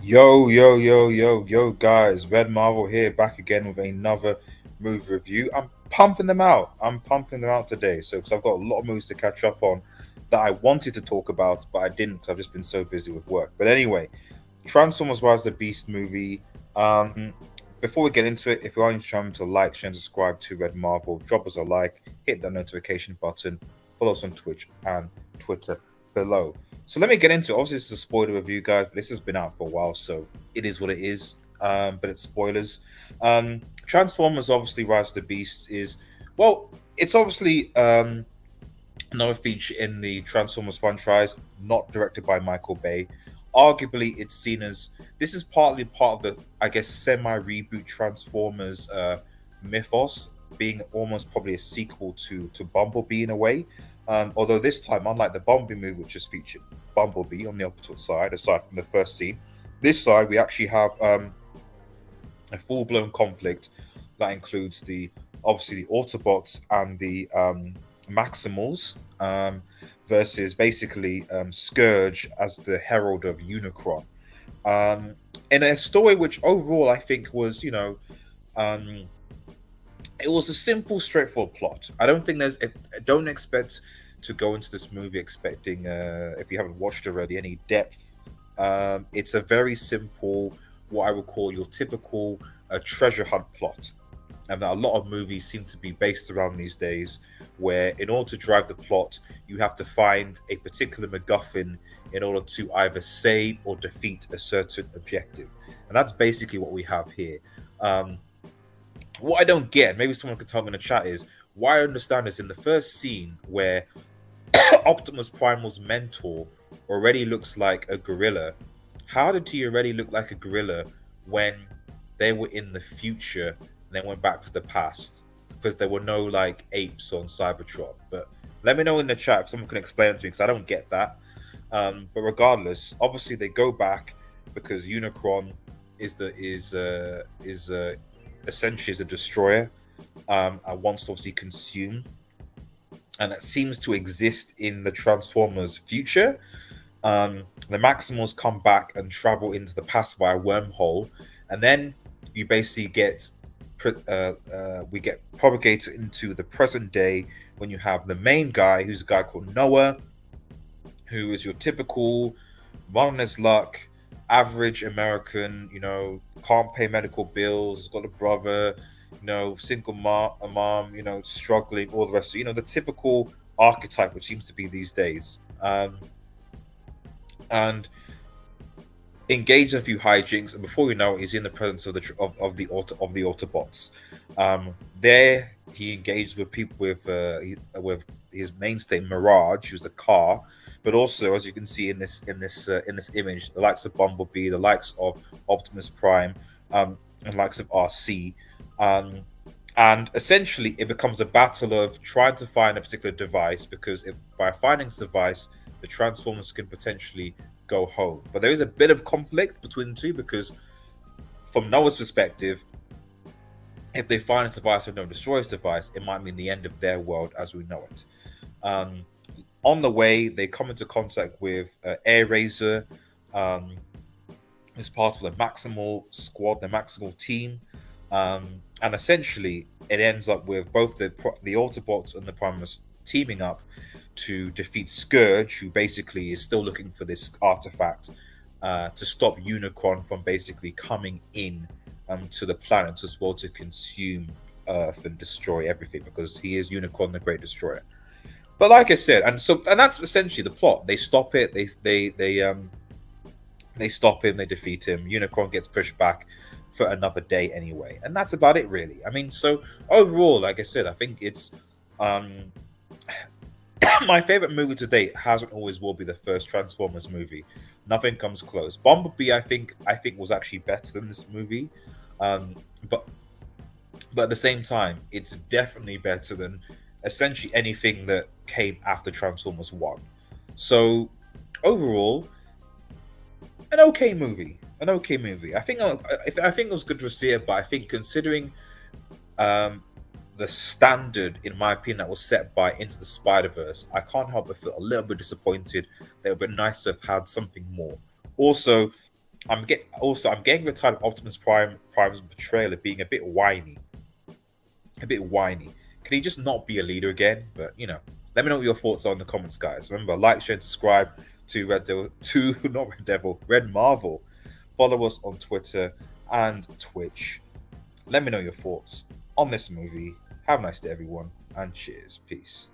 Yo, guys. Red Marvel here, back again with another movie review. I'm pumping them out. I'm pumping them out today. Because I've got a lot of movies to catch up on that I wanted to talk about, but I didn't because I've just been so busy with work. But anyway, Transformers Rise of the Beast movie. Before we get into it, if you are interested to like, share, and subscribe to Red Marvel, drop us a like, hit that notification button, follow us on Twitch and Twitter below. So let me get into it. Obviously, this is a spoiler review, guys. But this has been out for a while, so it is what it is. But it's spoilers. Transformers, obviously, Rise of the Beast is it's obviously another feature in the Transformers franchise, not directed by Michael Bay. Arguably, it's seen as this is partly part of the, I guess, semi-reboot Transformers mythos, being almost probably a sequel to Bumblebee in a way. Although this time, unlike the Bumblebee movie, which just featured Bumblebee on the opposite side, aside from the first scene, this side we actually have a full-blown conflict that includes the obviously the Autobots and the Maximals versus basically Scourge as the herald of Unicron. Um, in a story which overall I think was, um, it was a simple, straightforward plot. I don't think there's. I don't expect to go into this movie expecting, if you haven't watched already, any depth. It's a very simple, what I would call your typical treasure hunt plot, and that a lot of movies seem to be based around these days, where in order to drive the plot, you have to find a particular MacGuffin in order to either save or defeat a certain objective, and that's basically what we have here. Um, what I don't get, maybe someone could tell me in the chat, is why I understand is in the first scene where Optimus Primal's mentor already looks like a gorilla. How did he already look like a gorilla when they were in the future and then went back to the past? Because there were no like apes on Cybertron. But let me know in the chat if someone can explain it to me because I don't get that. But regardless, obviously they go back because Unicron is essentially is a destroyer and wants to obviously consume, and it seems to exist in the Transformers future. The Maximals come back and travel into the past via wormhole, and then you basically get we get propagated into the present day when you have the main guy, who's a guy called Noah, who is your typical run on his luck, average American, can't pay medical bills, has got a brother, single mom, a mom, struggling, all the rest of the typical archetype which seems to be these days. And engaged in a few hijinks, and before you know it, he's in the presence of the Autobots. There he engaged with people with his mainstay Mirage, who's the car, but also, as you can see in this image, the likes of Bumblebee, the likes of Optimus Prime, and the likes of RC. And essentially, it becomes a battle of trying to find a particular device, because by finding this device, the Transformers can potentially go home. But there is a bit of conflict between the two, because from Noah's perspective, if they find this device or no destroy this device, it might mean the end of their world as we know it. On the way, they come into contact with Air Razor, as part of the Maximal squad, the Maximal team. And essentially, it ends up with both the Autobots and the Primus teaming up to defeat Scourge, who basically is still looking for this artifact to stop Unicron from basically coming in to the planet as well, to consume Earth and destroy everything, because he is Unicron, the Great Destroyer. But like I said, and that's essentially the plot. They stop it. They stop him. They defeat him. Unicron gets pushed back for another day anyway, and that's about it, really. I mean, so overall, like I said, I think it's my favorite movie to date. Hasn't always will be the first Transformers movie. Nothing comes close. Bumblebee, I think was actually better than this movie, but at the same time, it's definitely better than essentially anything that came after Transformers 1. So overall, an okay movie. An okay movie. I think it was good to see it, but I think considering the standard, in my opinion, that was set by Into the Spider-Verse, I can't help but feel a little bit disappointed. That it would be nice to have had something more. Also, I'm getting tired of Optimus Prime's portrayal of being a bit whiny. A bit whiny. Can he just not be a leader again? But let me know what your thoughts are in the comments, guys. Remember, like, share, and subscribe to Red Devil, to not Red Devil, Red Marvel. Follow us on Twitter and Twitch. Let me know your thoughts on this movie. Have a nice day, everyone, and cheers. Peace.